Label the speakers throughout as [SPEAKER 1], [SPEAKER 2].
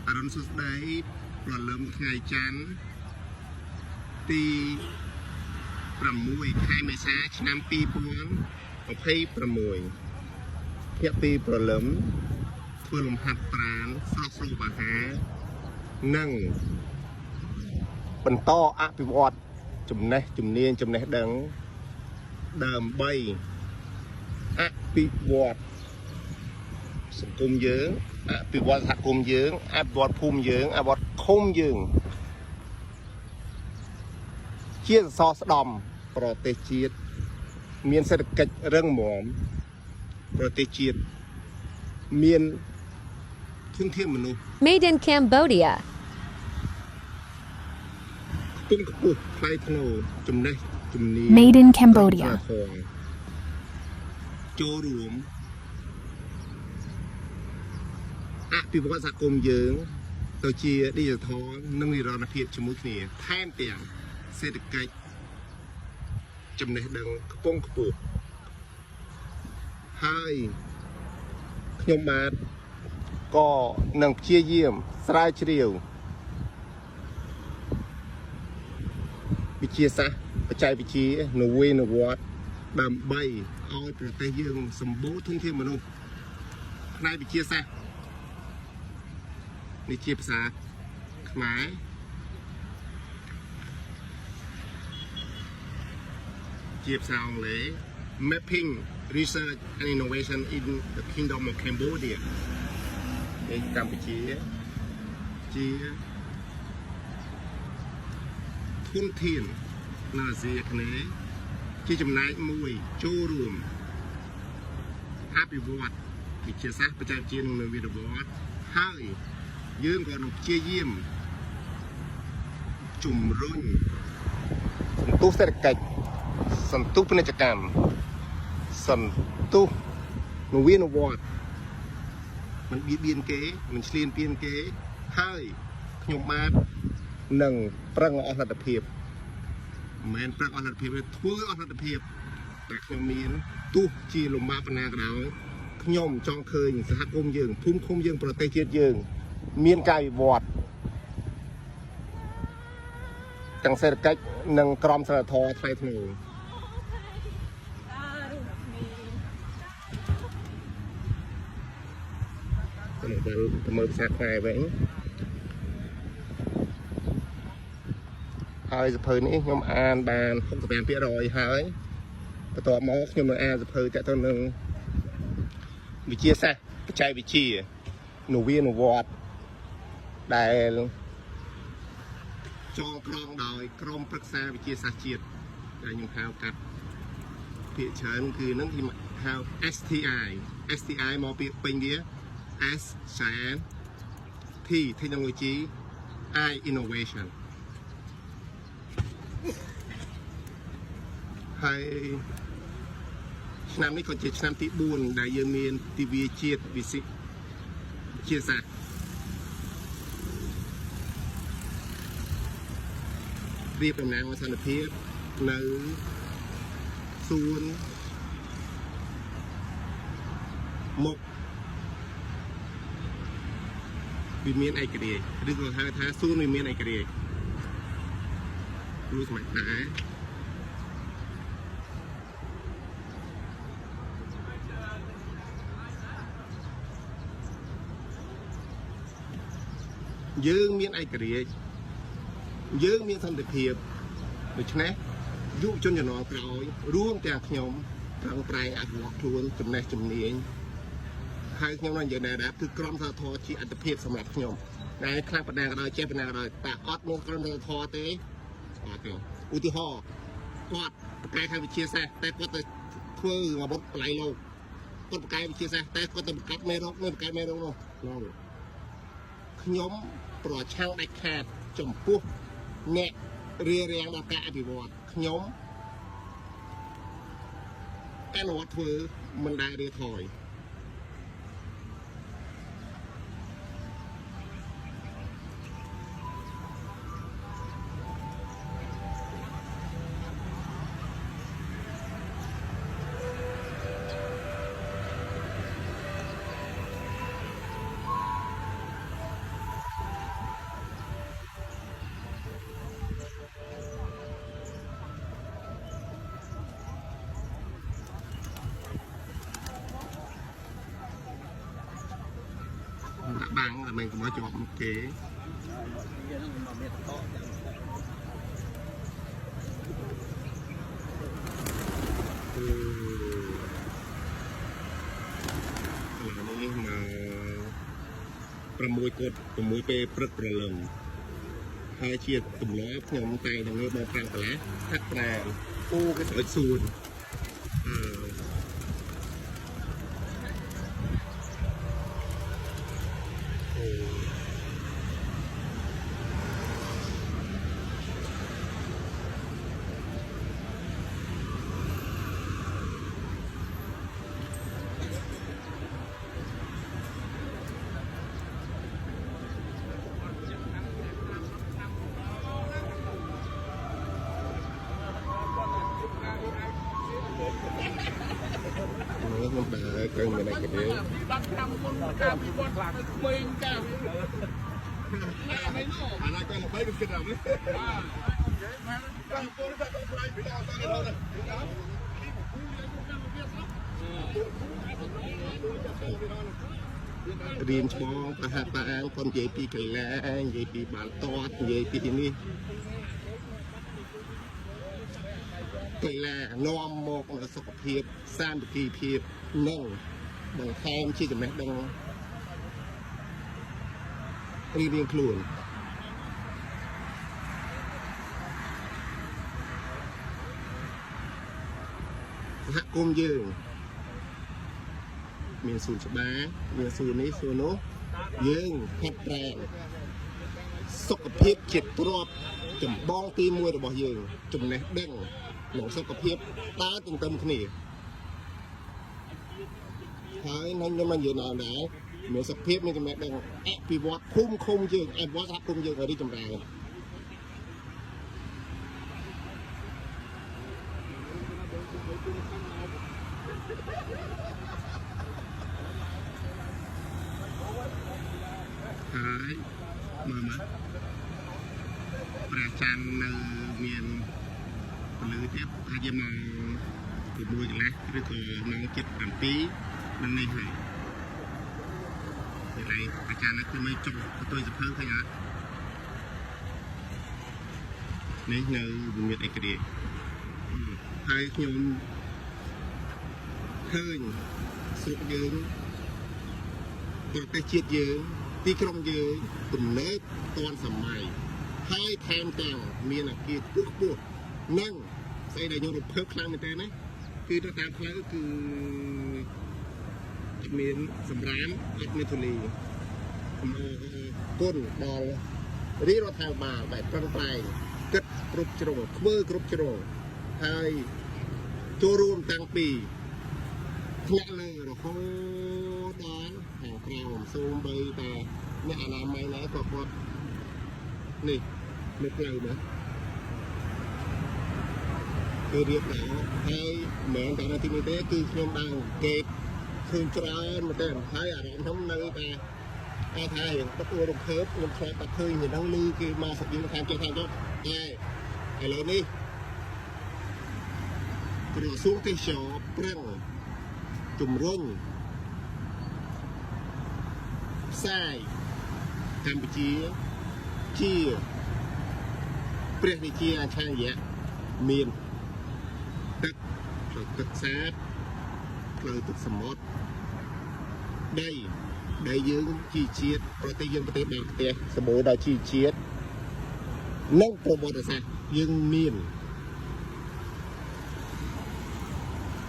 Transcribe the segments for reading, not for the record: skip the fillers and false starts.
[SPEAKER 1] อรุณสุดได้ปลดเริ่มไงจันตีประมวยไทยไม่ช้าชนำปีพวงเอาให้ประมวยเพียปีปลดเริ่มเพื่อลมหัดปราณสอบสูบอาหารนั่งเป็นต่ออภิวัตจุ่มเนจุ่มเนียนจุ่มเนดังเดิมใบอภิวัตสังคมเยอะอภิวัตสังคมเยอะอภิวัตภูมิเยอะอภิวัตคมเยอะเชี่ยซอสดอมโปรเตจีดเมียนเศรษฐกิจเรื่องหมอมโปรเตจีดเมียนทุ่งเทียมมนุษย์
[SPEAKER 2] Made in Cambodia.
[SPEAKER 1] ตุ้มกระปุกไฟธนูจุ่มเนจุ่มนี้
[SPEAKER 3] Made in Cambodia.
[SPEAKER 1] โจรวมอภิวัตสังคมเยอะตัวเชียดิจิทัลนั่งในรอนเพียรชมุกนี่แทนเตียงเศรษฐกิจจำเนดังกระป้องกระปุกให้ขยมมาก็นั่งเชี่ยเยี่ยมสลายเฉียววิเชียซะปัจจัยวิเชียหนูเวนวัดดำใบเอาไปประเทศยังสมบูรณ์ทุ่งเทียมมนุษย์นายวิเชียซะนี่เชียภาษาขมายเชียภาษาอังกฤษ Mapping Research and Innovation in the Kingdom of Cambodia ในกัมพูชาเชียทุนเทียนนาเซียคเนที่จำนายมวยโจรวมอภิวัตวิเชียศาสตร์ประจักษ์จีนในวิทยาวัตให้ยืนก่อนเชี่ยเยี่ยมจุ่มรุ่นสันตุเศรษฐกิจสันตุพนิจกรรมสันตุนวินวัตมันเบียนเก๋มันเฉลียนเปลี่ยนเก๋ให้ขยมมาหนึ่งปรังอสัตเพียบแมนปรังอสัตเพียบเลยทั่วอสัตเพียบแต่ขยมมีนตู้จีลมมาปนากระดาขยมจองเคยสหคมยืงทุ่มคมยืงประเทศเจียยืงเมียนไก่วอดจังเศรษฐกิจหนึ่งกรมสระทอไทยธนูทำไมภาษาไทยไว้ហើយសភៅនេះខ្ញុំអានបាន65%ហើយបន្ទាប់មកខ្ញុំនឹងអានសភៅតទៅនឹងវិទ្យាសាស្ត្របច្ចេកវិទ្យានវានុវត្តន៍ដែលចងក្រងដោយក្រមប្រឹក្សាវិទ្យាសាស្ត្រជាតិដែលខ្ញុំហៅកាត់ភាគច្រើនគឺនឹងគេហៅ STI មកពីពេញវា S Science T Technology I Innovation ហើយឆ្នាំនេះក៏ជាឆ្នាំទី4ដែលយើងមានទិវាជាតិវិទ្យាសាស្ត្ររៀបដំណើរសន្តិភាពនៅសួនមុខវិមានឯករាជ្យឬក៏ហៅថាសួនវិមានឯករាជ្យគ្រូសម័យដែរយើងមានឯករាជ្យយើងមានសន្តិភាពដូច្នេះយុវជនជំនាន់ក្រោយរួមទាំងខ្ញុំប្រឹងប្រែងអភិវឌ្ឍខ្លួនចំណេះជំនាញហើយខ្ញុំនឹងនិយាយដែរគឺក្រមសីលធម៌ជាអត្តភាពសម្រាប់ខ្ញុំតែខ្លះបណ្ដាក៏ដោយចេះបណ្ដាក៏ដោយតែអត់មានក្រមសីលធម៌ទេអត់ទេឧទាហរណ៍គាត់ប្រកែកខាងវិទ្យាសាស្ត្រតែគាត់ទៅធ្វើអាវុធបល័យលោកគាត់ប្រកែកវិទ្យាសាស្ត្រតែគាត់ទៅបង្កាត់មេរោគនោះបង្កាត់មេរោគនោះខ្ញុំប្រឆាំងដាច់ខាតចំពោះអ្នករៀបរៀងដល់ការអភិវឌ្ឍខ្ញុំអនុវត្តធ្វើមិនដែលរៀថយ đã băng là mình cũng mới chọn một kếនេះមក6 កត់ 6 ពេលព្រឹកព្រលឹមហើយជាទម្លាប់ខ្ញុំតែនឹងលើមក5 កន្លះហាត់ប្រាពូគេស្រោចសួនខ្ញុំដើរទៅមានតែគ្នាបាត់5មុនការពីវត្តក្មេងចាអាណាក៏ល្បីគិតដល់នេះរៀនឆ្បងប្រហាត់តាអាងគាត់និយាយពីកីឡានិយាយពីបាល់ទាត់និយាយពីទីនេះកីឡានាំមកនូវសុខភាពសាមគ្គីភាពនិងបង្ហាញជាចំណេះដឹងរៀងៗខ្លួនសហគមន៍យើងមានសួនច្បារមានសួននេះសួននោះយើងខាត់ប្រាំសុខភាពជាទ្រព្យចម្បងទី1របស់យើងចំណេះដឹងនិងសុខភាពដើរទន្ទឹមគ្នាហើយខ្ញុំមិននិយាយដល់ដែរមានសុខភាពមានចំណេះដឹងអភិវឌ្ឍភូមិឃុំយើងអភិវឌ្ឍសហគមន៍យើងឲ្យរីកចម្រើនហើយមើលព្រះច័ន្ទនៅមានពលឺទៀតថាជាម៉ោង6 កន្លះឬក៏ម៉ោង7 7នឹងនេះហើយពេលអាចារ្យណាគឺមិនចុះបន្ទុយសភៅឃើញអត់នេះនៅវិមានឯករាជ្យហើយខ្ញុំឃើញស្រុកយើងប្រទេសជាតិយើងទីក្រុងយើងទំនើបទាន់សម័យហើយថែមទាំងមានអគារខ្ពស់និងស្អីដែលខ្ញុំរំភើបខ្លាំងមែនតើណាគឺទៅតាមផ្លូវគឺមានសម្រាមអត់មានធូលីគុណដល់រាជរដ្ឋាភិបាលដែលប្រឹងប្រែងគិតគ្រប់ជ្រុងធ្វើគ្រប់ជ្រុងហើយចូលរួមតាំងពីធ្លាក់លើរហូតដល់ខាងក្រៅសូម្បីតែអ្នកអនាម័យណាក៏គាត់នេះនៅផ្លូវណាគឺរៀបដល់ហើយមិនមែនតែទីនេះទេគឺខ្ញុំដើរកេតឃើញច្រើនមែនទេហើយអារម្មណ៍ខ្ញុំនៅតែថារៀងទឹករំភើបខ្ញុំឆ្លងតែឃើញទៅដល់លឺគេមកស្រុកយើងខាងចេះខាងចុះតែឥឡូវនេះក្រសួងទេសចរប្រឹងជំរុញផ្សាយកម្ពុជាជាព្រះរាជាអច្ឆរិយៈមានទឹកសាបផ្លូវទឹកសមុទ្រដីយើងជីជាតិប្រទេសយើងប្រទេសបរទេសសម្បូរដោយជីជាតិនិងប្រវត្តិសាស្ត្រយើងមាន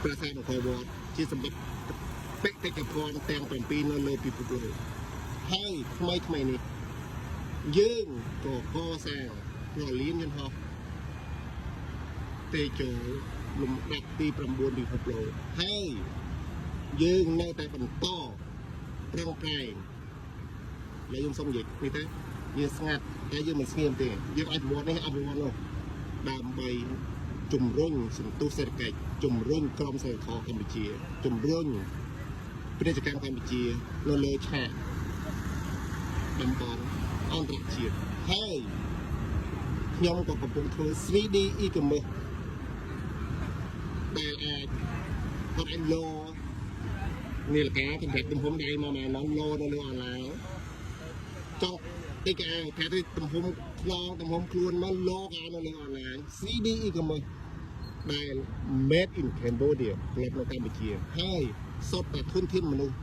[SPEAKER 1] ប្រាសាទអង្គរវត្តជាសម្បត្តិបេតិកភណ្ឌទាំង7នៅលើពិភពលោកហើយថ្មីនេះយើងក៏កសាងរលានយន្តហោះតេជោលំដាប់ទី9ពិភពលោកហើយយើងនៅតែបន្តប្រឹងប្រែងហើយខ្ញុំសូមនិយាយនេះទៅយើងស្ងាត់តែយើងមិនស្ងៀមទេយើងអភិវឌ្ឍនេះអភិវឌ្ឍនោះដើម្បីជំរុញសន្ទុះសេដ្ឋកិច្ចជំរុញក្រមសីលធម៌កម្ពុជាជំរុញពាណិជ្ជកម្មកម្ពុជានៅលើឆាកតំបន់អន្តរជាតិហើយខ្ញុំក៏កំពុងធ្វើ 3D e-commerce ដែលអាចគាត់អាចលោនាឡិកាសម្រាប់ទំហំដៃមកណឡូនៅលើអនឡាញ trong cái cái tầm hôm lo tầm hôm luôn mà lo cái nó lên online CD e-commerce đây made in Cambodia នៅកម្ពុជាហើយសុទ្ធតែធនធានមនុស្ស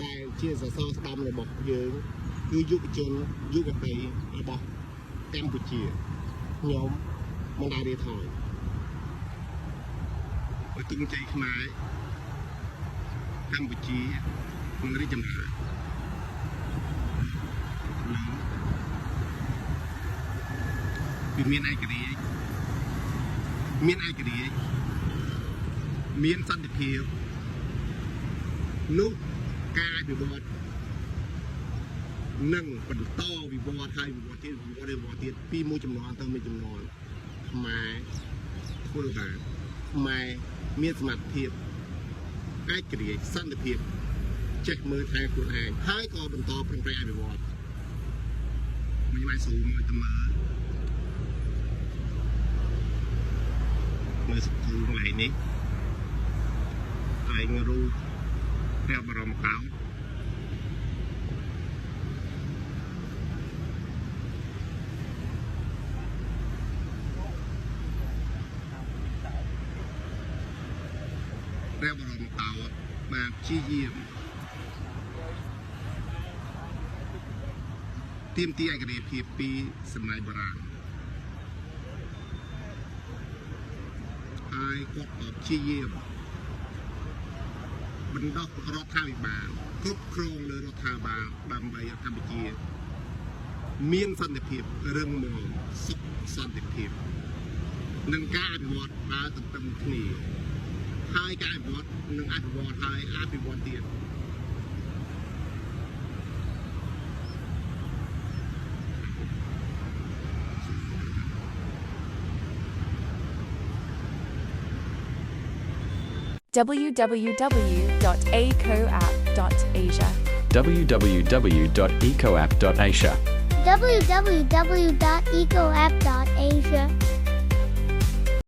[SPEAKER 1] ដែលជាសសរស្តម្ភរបស់យើងគឺយុវជនយុវតីរបស់កម្ពុជាខ្ញុំមិនដែលរៀបថយបើទិញជ័យខ្មែរកម្ពុជានឹងរីកចម្រើនវាមានឯករាជ្យមានសន្តិភាពនោះការវិវត្តនឹងបន្តវិវត្តហើយវិវត្តទៀតពីមួយចំនួនទៅមួយចំនួនខ្មែរធ្វើបានខ្មែរមានសមត្ថភាពឯករាជ្យសន្តិភាពចេះមើលថែខ្លួនឯងហើយក៏បន្តប្រឹងប្រែងអភិវឌ្ឍមិនមិនស៊ូមកទៅមើលសកូលថ្ងៃនេះឯងរូបព្រះបរមកោដ្ឋព្រះបរមកោដ្ឋបានព្យាយាមទាមទារឯករាជ្យភាពពីសម័យបុរាណហើយគាត់ក៏ព្យាយាមបណ្ដោះរដ្ឋាភិបាលគ្រប់គ្រងលើរដ្ឋាភិបាលដើម្បីឲ្យកម្ពុជាមានសន្តិភាពរឹងមាំសុខសន្តិភាពនិងការអភិវឌ្ឍដើរទន្ទឹមគ្នាហើយការអភិវឌ្ឍនឹងអភិវឌ្ឍហើយអភិវឌ្ឍទៀត
[SPEAKER 2] www.ecoapp.asia
[SPEAKER 3] www.ecoapp.asia
[SPEAKER 4] www.ecoapp.asia